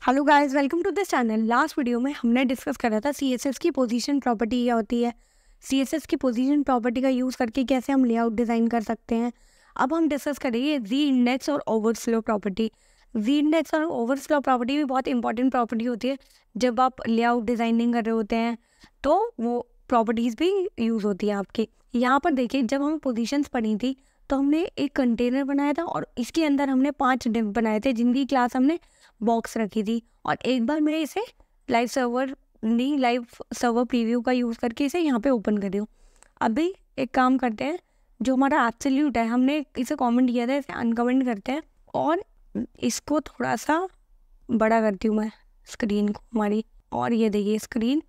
Hello guys, welcome to this channel. Last video में हमने discuss करा था सीएसएस की पोजीशन प्रॉपर्टी क्या होती है। सीएसएस की पोजीशन प्रॉपर्टी का यूज़ करके कैसे हम लेआउट डिज़ाइन कर सकते हैं। अब हम डिस्कस करेंगे जी इंडेक्स और ओवरफ्लो प्रॉपर्टी। जी इंडेक्स और ओवरफ्लो प्रॉपर्टी भी बहुत इंपॉर्टेंट प्रॉपर्टी होती है। जब आप लेआउट डिज़ाइनिंग कर रहे होते हैं तो वो प्रॉपर्टीज़ भी यूज़ होती है आपकी। यहाँ पर देखिए, जब हम पोजीशंस पढ़ी थी तो हमने एक कंटेनर बनाया था और इसके अंदर हमने 5 डिव बनाए थे जिनकी क्लास हमने बॉक्स रखी थी। और एक बार मैं इसे लाइव सर्वर प्रीव्यू का यूज़ करके इसे यहाँ पे ओपन कर रही हूँ। अभी एक काम करते हैं, जो हमारा एब्सोल्यूट है हमने इसे कमेंट किया था, इसे अनकमेंट करते हैं और इसको थोड़ा सा बड़ा करती हूँ मैं स्क्रीन को हमारी। और ये देखिए स्क्रीन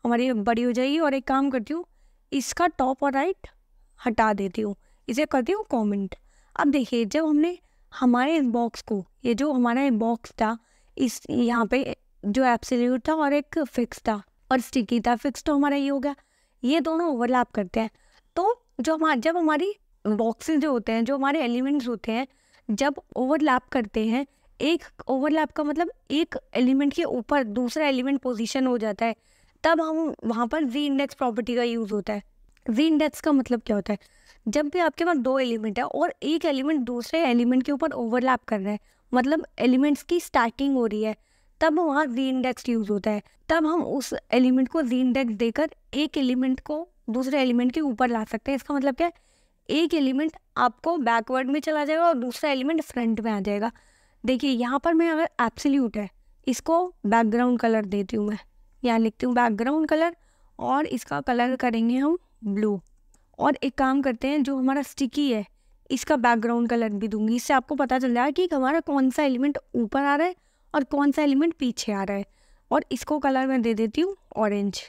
हमारी बड़ी हो जाएगी। और एक काम करती हूँ, इसका टॉप और राइट हटा देती हूँ, इसे करती हूँ कमेंट। अब देखिए, जब हमने हमारे इस बॉक्स को, ये जो हमारा बॉक्स था, इस यहाँ पे जो एब्सोल्यूट था और एक फिक्स था और स्टिकी था। फिक्स तो हमारा ये हो गया, ये दोनों ओवरलैप करते हैं। तो जब हमारी बॉक्सेस जो होते हैं, जो हमारे एलिमेंट्स होते हैं, जब ओवरलैप करते हैं, एक ओवरलैप का मतलब एक एलिमेंट के ऊपर दूसरा एलिमेंट पोजीशन हो जाता है, तब हम वहाँ पर जी इंडेक्स प्रॉपर्टी का यूज़ होता है। जी इंडेक्स का मतलब क्या होता है, जब भी आपके पास दो एलिमेंट है और एक एलिमेंट दूसरे एलिमेंट के ऊपर ओवरलैप कर रहा है, मतलब एलिमेंट्स की स्टैकिंग हो रही है, तब वहाँ जी इंडेक्स यूज़ होता है। तब हम उस एलिमेंट को जी इंडेक्स देकर एक एलिमेंट को दूसरे एलिमेंट के ऊपर ला सकते हैं। इसका मतलब क्या है, एक एलिमेंट आपको बैकवर्ड में चला जाएगा और दूसरा एलिमेंट फ्रंट में आ जाएगा। देखिए यहाँ पर मैं, अगर एब्सोल्यूट है, इसको बैकग्राउंड कलर देती हूँ मैं, यहाँ लिखती हूँ बैकग्राउंड कलर और इसका कलर करेंगे हम ब्लू। और एक काम करते हैं, जो हमारा स्टिकी है इसका बैकग्राउंड कलर भी दूंगी। इससे आपको पता चल जाएगा कि हमारा कौन सा एलिमेंट ऊपर आ रहा है और कौन सा एलिमेंट पीछे आ रहा है। और इसको कलर मैं दे देती हूँ ऑरेंज।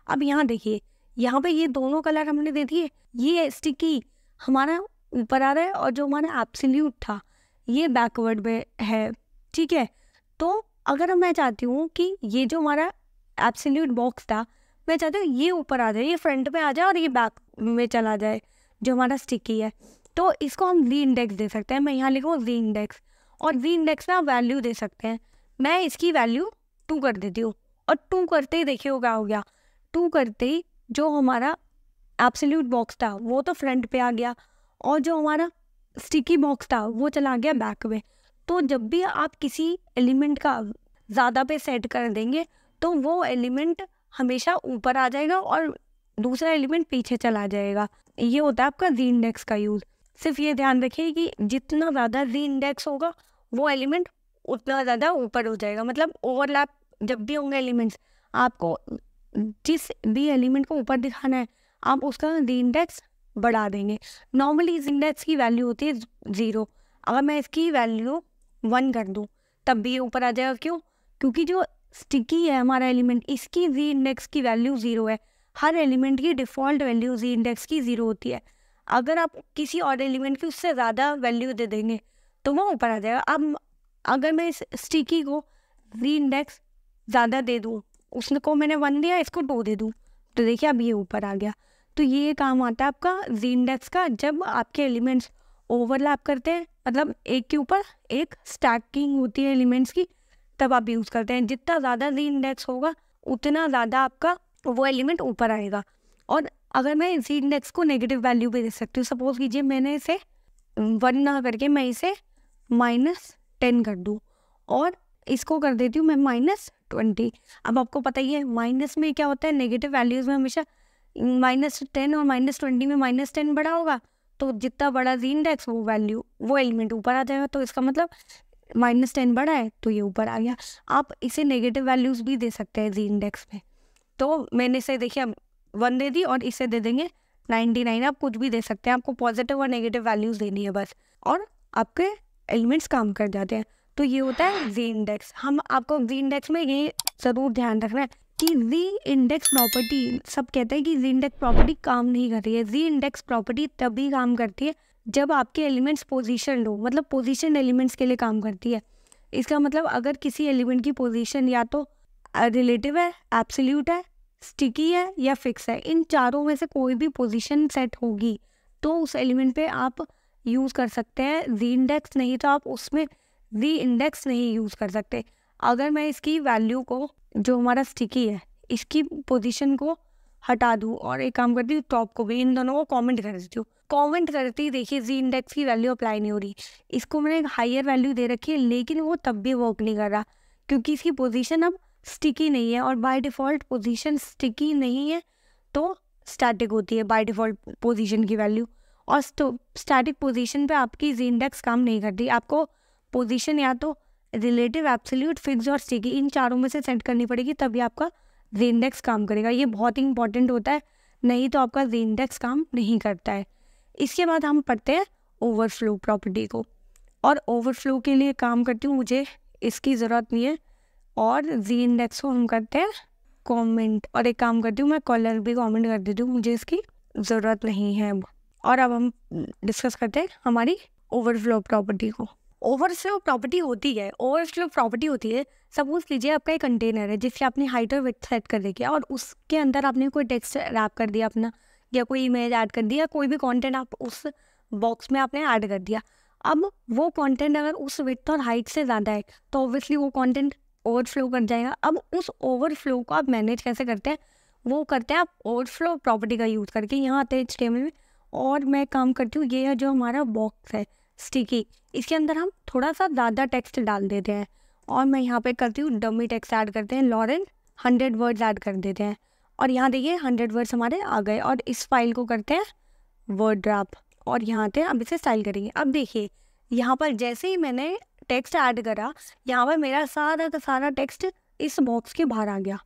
अब यहाँ देखिए, यहाँ पे ये दोनों कलर हमने दे दिए। ये स्टिकी हमारा ऊपर आ रहा है और जो हमारा एब्सोल्यूट था ये बैकवर्ड में है, ठीक है। तो अगर मैं चाहती हूँ कि ये जो हमारा एब्सोल्यूट बॉक्स था, मैं चाहती हूँ ये ऊपर आ जाए, ये फ्रंट में आ जाए और ये बैक में चला जाए, जो हमारा स्टिकी है, तो इसको हम जी इंडेक्स दे सकते हैं। मैं यहाँ लिखूँ जी इंडेक्स, और जी इंडेक्स में आप वैल्यू दे सकते हैं। मैं इसकी वैल्यू 2 कर देती हूँ। और 2 करते ही देखिए क्या हो गया, 2 करते ही जो हमारा एब्सोल्यूट बॉक्स था वो तो फ्रंट पे आ गया और जो हमारा स्टिकी बॉक्स था वो चला गया बैक में। तो जब भी आप किसी एलिमेंट का ज़्यादा पे सेट कर देंगे तो वो एलिमेंट हमेशा ऊपर आ जाएगा और दूसरा एलिमेंट पीछे चला जाएगा। ये होता है आपका जी इंडेक्स का यूज़। सिर्फ ये ध्यान रखिए कि जितना ज़्यादा जी इंडेक्स होगा वो एलिमेंट उतना ज़्यादा ऊपर हो जाएगा। मतलब ओवरलैप जब भी होंगे एलिमेंट्स, आपको जिस भी एलिमेंट को ऊपर दिखाना है आप उसका जी इंडेक्स बढ़ा देंगे। नॉर्मली इस इंडेक्स की वैल्यू होती है 0। अगर मैं इसकी वैल्यू 1 कर दूँ तब भी ये ऊपर आ जाएगा। क्यों? क्योंकि जो स्टिकी है हमारा एलिमेंट, इसकी जी इंडेक्स की वैल्यू 0 है। हर एलिमेंट की डिफ़ॉल्ट वैल्यू जी इंडेक्स की 0 होती है। अगर आप किसी और एलिमेंट की उससे ज़्यादा वैल्यू दे देंगे तो वो ऊपर आ जाएगा। अब अगर मैं इस स्टिकी को जी इंडेक्स ज़्यादा दे दूँ, उसको मैंने 1 दिया, इसको 2 दे दूँ, तो देखिए अब ये ऊपर आ गया। तो ये काम आता है आपका जी इंडेक्स का, जब आपके एलिमेंट्स ओवरलैप करते हैं, मतलब एक के ऊपर एक स्टैकिंग होती है एलिमेंट्स की, तब आप यूज़ करते हैं। जितना ज़्यादा जी इंडेक्स होगा उतना ज़्यादा आपका वो एलिमेंट ऊपर आएगा। और अगर मैं जी इंडेक्स को नेगेटिव वैल्यू भी दे सकती हूँ। सपोज कीजिए मैंने इसे 1 ना करके मैं इसे -10 कर दूँ और इसको कर देती हूँ मैं -20। अब आपको पता ही है माइनस में क्या होता है, नेगेटिव वैल्यूज़ में हमेशा -10 और -20 में -10 बड़ा होगा। तो जितना बड़ा जी इंडेक्स वो वैल्यू वो एलिमेंट ऊपर आ जाएगा। तो इसका मतलब -10 बड़ा है तो ये ऊपर आ गया। आप इसे नेगेटिव वैल्यूज़ भी दे सकते हैं जी इंडेक्स में। तो मैंने इसे देखिए 1 दे दी और इसे दे देंगे 99। आप कुछ भी दे सकते हैं, आपको पॉजिटिव और नेगेटिव वैल्यूज़ देनी है बस, और आपके एलिमेंट्स काम कर जाते हैं। तो ये होता है जी इंडेक्स। हम आपको जी इंडेक्स में ये ज़रूर ध्यान रखना है कि जी इंडेक्स प्रॉपर्टी, सब कहते हैं कि जी इंडेक्स प्रॉपर्टी काम नहीं कर रही है। जी इंडेक्स प्रॉपर्टी तभी काम करती है जब आपके एलिमेंट्स पोजीशन हो, मतलब पोजीशन एलिमेंट्स के लिए काम करती है। इसका मतलब अगर किसी एलिमेंट की पोजीशन या तो रिलेटिव है, एब्सोल्यूट है, स्टिकी है या फिक्स है, इन चारों में से कोई भी पोजीशन सेट होगी तो उस एलिमेंट पे आप यूज़ कर सकते हैं जी इंडेक्स। नहीं तो आप उसमें जी इंडेक्स नहीं यूज़ कर सकते। अगर मैं इसकी वैल्यू को, जो हमारा स्टिकी है, इसकी पोजीशन को हटा दूँ और एक काम करती हूँ टॉप को भी, इन दोनों को कमेंट कर देती हूँ। कमेंट करती ही देखिए जी इंडेक्स की वैल्यू अप्लाई नहीं हो रही। इसको मैंने एक हायर वैल्यू दे रखी है, लेकिन वो तब भी वर्क नहीं कर रहा क्योंकि इसकी पोजीशन अब स्टिकी नहीं है, और बाय डिफ़ॉल्ट पोजीशन स्टिकी नहीं है तो स्टैटिक होती है बाय डिफ़ॉल्ट पोजीशन की वैल्यू। और स्टैटिक पोजीशन पे आपकी जी इंडेक्स काम नहीं करती। आपको पोजीशन या तो रिलेटिव, एब्सोल्यूट, फिक्स और स्टिकी, इन चारों में से सेट करनी पड़ेगी, तभी आपका जी इंडेक्स काम करेगा। ये बहुत ही इंपॉर्टेंट होता है, नहीं तो आपका जी इंडेक्स काम नहीं करता है। इसके बाद हम पढ़ते हैं ओवरफ्लो प्रॉपर्टी को, और ओवरफ्लो के लिए काम करती हूँ, मुझे इसकी ज़रूरत नहीं है, और जी इंडेक्स को हम करते हैं कमेंट, और एक काम करती हूँ मैं कलर भी कमेंट कर देती हूँ, मुझे इसकी ज़रूरत नहीं है अब। और अब हम डिस्कस करते हैं हमारी ओवरफ्लो प्रॉपर्टी को। ओवरफ्लो प्रॉपर्टी होती है, सपोज लीजिए आपका एक कंटेनर है जिसकी आपने हाइट और विड्थ सेट कर रखी है, और उसके अंदर आपने कोई टेक्स्ट रैप कर दिया अपना, या कोई इमेज ऐड कर दिया, कोई भी कंटेंट आप उस बॉक्स में आपने ऐड कर दिया। अब वो कंटेंट अगर उस विड्थ और हाइट से ज़्यादा है तो ऑब्वियसली वो कंटेंट ओवरफ्लो कर जाएगा। अब उस ओवरफ्लो को आप मैनेज कैसे करते हैं, वो करते हैं आप ओवरफ्लो प्रॉपर्टी का यूज़ करके। यहाँ आते हैं HTML में, और मैं काम करती हूँ, ये है जो हमारा बॉक्स है स्टिकी, इसके अंदर हम थोड़ा सा ज़्यादा टेक्स्ट डाल देते हैं, और मैं यहाँ पे करती हूँ डमी टेक्स्ट ऐड करते हैं, लॉरेन 100 वर्ड्स ऐड कर देते हैं, और यहाँ देखिए 100 वर्ड्स हमारे आ गए। और इस फाइल को करते हैं वर्ड ड्रॉप, और यहाँ आते हैं, अब इसे स्टाइल करेंगे। अब देखिए यहाँ पर जैसे ही मैंने टेक्स्ट ऐड करा, यहाँ पर मेरा सारा का सारा टेक्स्ट इस बॉक्स के बाहर आ गया।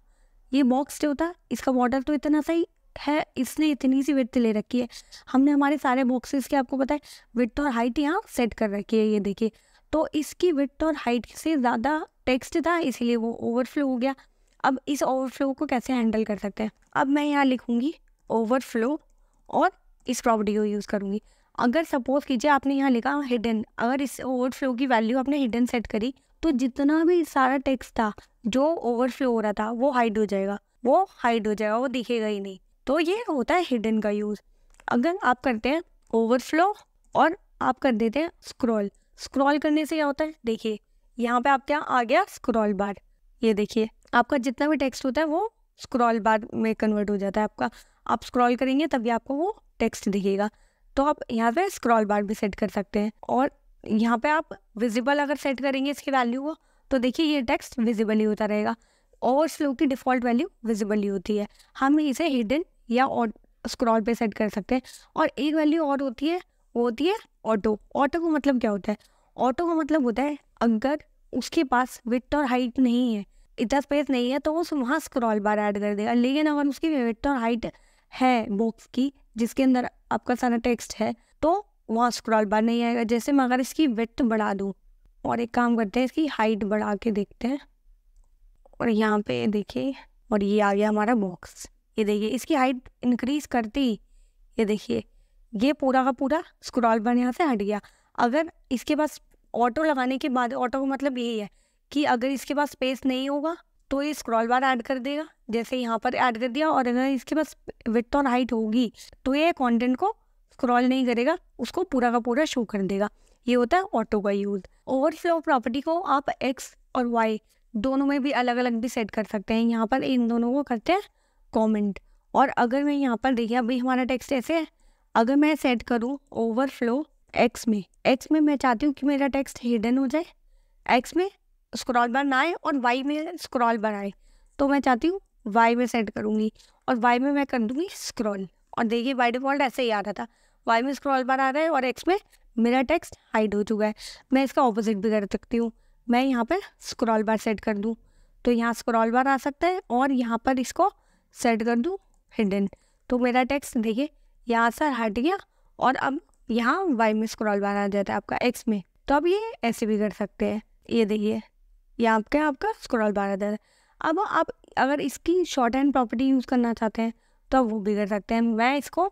ये बॉक्स जो होता है, इसका बॉर्डर तो इतना सही है, इसने इतनी सी विड्थ ले रखी है, हमने हमारे सारे बॉक्सेस के आपको पता है विड्थ और हाइट यहाँ सेट कर रखी है, ये देखिए। तो इसकी विड्थ और हाइट से ज़्यादा टेक्स्ट था, इसीलिए वो ओवरफ्लो हो गया। अब इस ओवरफ्लो को कैसे हैंडल कर सकते हैं, अब मैं यहाँ लिखूँगी ओवरफ्लो, और इस प्रॉपर्टी को यूज़ करूँगी। अगर सपोज कीजिए आपने यहाँ लिखा हिडन, अगर इस ओवरफ्लो की वैल्यू आपने हिडन सेट करी, तो जितना भी सारा टेक्स्ट था जो ओवरफ्लो हो रहा था वो हाइड हो जाएगा, वो दिखेगा ही नहीं। तो ये होता है हिडन का यूज़। अगर आप करते हैं ओवरफ्लो और आप कर देते हैं स्क्रॉल करने से क्या होता है, देखिए यहाँ पे आप क्या आ गया, स्क्रॉल बार। ये देखिए आपका जितना भी टेक्स्ट होता है वो स्क्रॉल बार में कन्वर्ट हो जाता है आपका। आप स्क्रॉल करेंगे तभी आपको वो टेक्स्ट दिखेगा। तो आप यहाँ पे स्क्रॉल बार भी सेट कर सकते हैं, और यहाँ पे आप विजिबल अगर सेट करेंगे इसकी वैल्यू को, तो देखिए ये टेक्स्ट विजिबल ही होता रहेगा। ओवरफ्लो की डिफ़ॉल्ट वैल्यू विजिबल ही होती है, हम इसे हिडन या स्क्रॉल पे सेट कर सकते हैं। और एक वैल्यू और होती है, वो होती है ऑटो। ऑटो का मतलब क्या होता है, ऑटो का मतलब होता है अगर उसके पास विड्थ और हाइट नहीं है, इतना स्पेस नहीं है, तो वो वहाँ स्क्रॉल बार ऐड कर देगा। लेकिन अगर उसकी विड्थ और हाइट है बॉक्स की जिसके अंदर आपका सारा टेक्स्ट है, तो वहाँ स्क्रॉल बार नहीं आएगा। जैसे मैं अगर इसकी विड्थ बढ़ा दूँ, और एक काम करते हैं इसकी हाइट बढ़ा के देखते हैं, और यहाँ पे देखिए, और ये आ गया हमारा बॉक्स। ये देखिए इसकी हाइट इंक्रीज करती, ये देखिए ये पूरा का पूरा स्क्रॉल बार यहाँ से हट गया। अगर इसके पास ऑटो लगाने के बाद, ऑटो का मतलब यही है कि अगर इसके पास स्पेस नहीं होगा तो ये स्क्रॉल बार ऐड कर देगा, जैसे यहाँ पर ऐड कर दिया। और अगर इसके पास विड्थ और हाइट होगी तो ये कंटेंट को स्क्रॉल नहीं करेगा, उसको पूरा का पूरा शो कर देगा। ये होता है ऑटो का यूज़। ओवरफ्लो प्रॉपर्टी को आप एक्स और वाई दोनों में भी अलग अलग भी सेट कर सकते हैं। यहाँ पर इन दोनों को करते हैं कमेंट। और अगर मैं यहाँ पर देखिए अभी हमारा टेक्स्ट ऐसे है, अगर मैं सेट करूँ ओवरफ्लो एक्स में मैं चाहती हूँ कि मेरा टेक्स्ट हिडन हो जाए, एक्स में स्क्रॉल बार ना आए और वाई में स्क्रॉल बार आए, तो मैं चाहती हूँ वाई में सेट करूँगी, और वाई में मैं कर दूँगी स्क्रॉल। और देखिए बाय डिफ़ॉल्ट ऐसे ही आ रहा था, वाई में स्क्रॉल बार आ रहा है और एक्स में मेरा टेक्स्ट हाइड हो चुका है। मैं इसका ऑपोजिट भी कर सकती हूँ, मैं यहाँ पर स्क्रॉल बार सेट कर दूँ तो यहाँ स्क्रॉल बार आ सकता है, और यहाँ पर इसको सेट कर दूँ हिडन, तो मेरा टेक्स्ट देखिए यहाँ से हट गया, और अब यहाँ वाई में स्क्रॉल बार आ जाता है आपका एक्स में। तो अब ये ऐसे भी कर सकते हैं, ये देखिए यहाँ पे आपका स्क्रॉल बार आ जाता है। अब आप अगर इसकी शॉर्ट हैंड प्रॉपर्टी यूज़ करना चाहते हैं तो आप वो भी कर सकते हैं। मैं इसको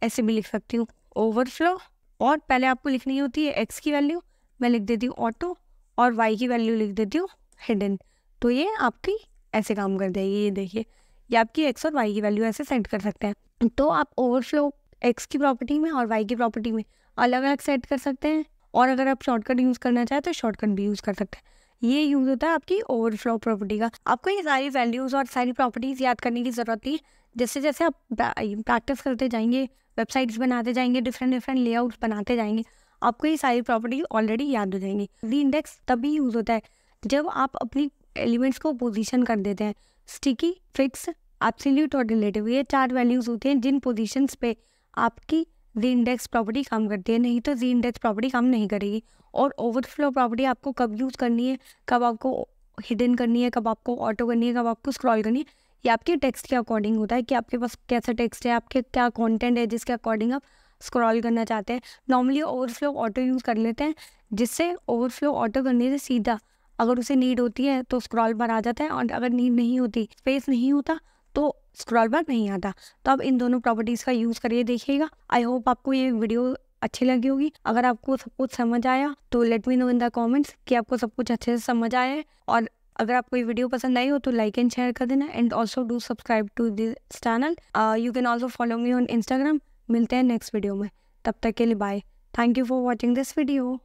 ऐसे भी लिख सकती हूँ ओवरफ्लो, और पहले आपको लिखनी होती है एक्स की वैल्यू, मैं लिख देती हूँ ऑटो, और वाई की वैल्यू लिख देती हूँ हिडन, तो ये आपकी ऐसे काम कर देगी। ये देखिए ये आपकी एक्स और वाई की वैल्यू ऐसे सेट कर सकते हैं। तो आप ओवरफ्लो एक्स की प्रॉपर्टी में और वाई की प्रॉपर्टी में अलग अलग सेट कर सकते हैं, और अगर आप शॉर्टकट यूज़ करना चाहें तो शॉर्टकट भी यूज़ कर सकते हैं। ये यूज़ होता है आपकी ओवरफ्लो प्रॉपर्टी का। आपको ये सारी वैल्यूज़ और सारी प्रॉपर्टीज़ याद करने की ज़रूरत नहीं है। जैसे जैसे आप प्रैक्टिस करते जाएंगे, वेबसाइट्स बनाते जाएंगे, डिफरेंट लेआउट्स बनाते जाएंगे, आपको ये सारी प्रॉपर्टी ऑलरेडी याद हो जाएंगी। री इंडेक्स तभी यूज़ होता है जब आप अपनी एलिमेंट्स को पोजीशन कर देते हैं। स्टिकी, फिक्स, एब्सोल्यूट और रिलेटिव, ये 4 वैल्यूज़ होती हैं जिन पोजीशंस पे आपकी री इंडेक्स प्रॉपर्टी काम करती है, नहीं तो री इंडेक्स प्रॉपर्टी काम नहीं करेगी। और ओवरफ्लो प्रॉपर्टी आपको कब यूज़ करनी है, कब आपको हिडन करनी है, कब आपको ऑटो करनी है, कब आपको स्क्रॉल करनी है, ये आपके टेक्स्ट के अकॉर्डिंग होता है कि आपके पास कैसा टेक्स्ट है, आपके क्या कंटेंट है जिसके अकॉर्डिंग आप स्क्रॉल करना चाहते हैं। नॉर्मली ओवरफ्लो ऑटो यूज़ कर लेते हैं, जिससे ओवरफ्लो ऑटो करने से सीधा अगर उसे नीड होती है तो स्क्रॉल बार आ जाता है, और अगर नीड नहीं होती, स्पेस नहीं होता, तो स्क्रॉल बार नहीं आता। तो आप इन दोनों प्रॉपर्टीज़ का यूज़ करिए, देखिएगा। आई होप आपको ये वीडियो अच्छी लगी होगी। अगर आपको सब कुछ समझ आया तो let me know in the comments कि आपको सब कुछ अच्छे से समझ आया है। और अगर आपको ये वीडियो पसंद आई हो तो लाइक एंड शेयर कर देना, and also do subscribe to this channel. You can also follow me on Instagram. मिलते हैं नेक्स्ट वीडियो में, तब तक के लिए bye. Thank you for watching this video.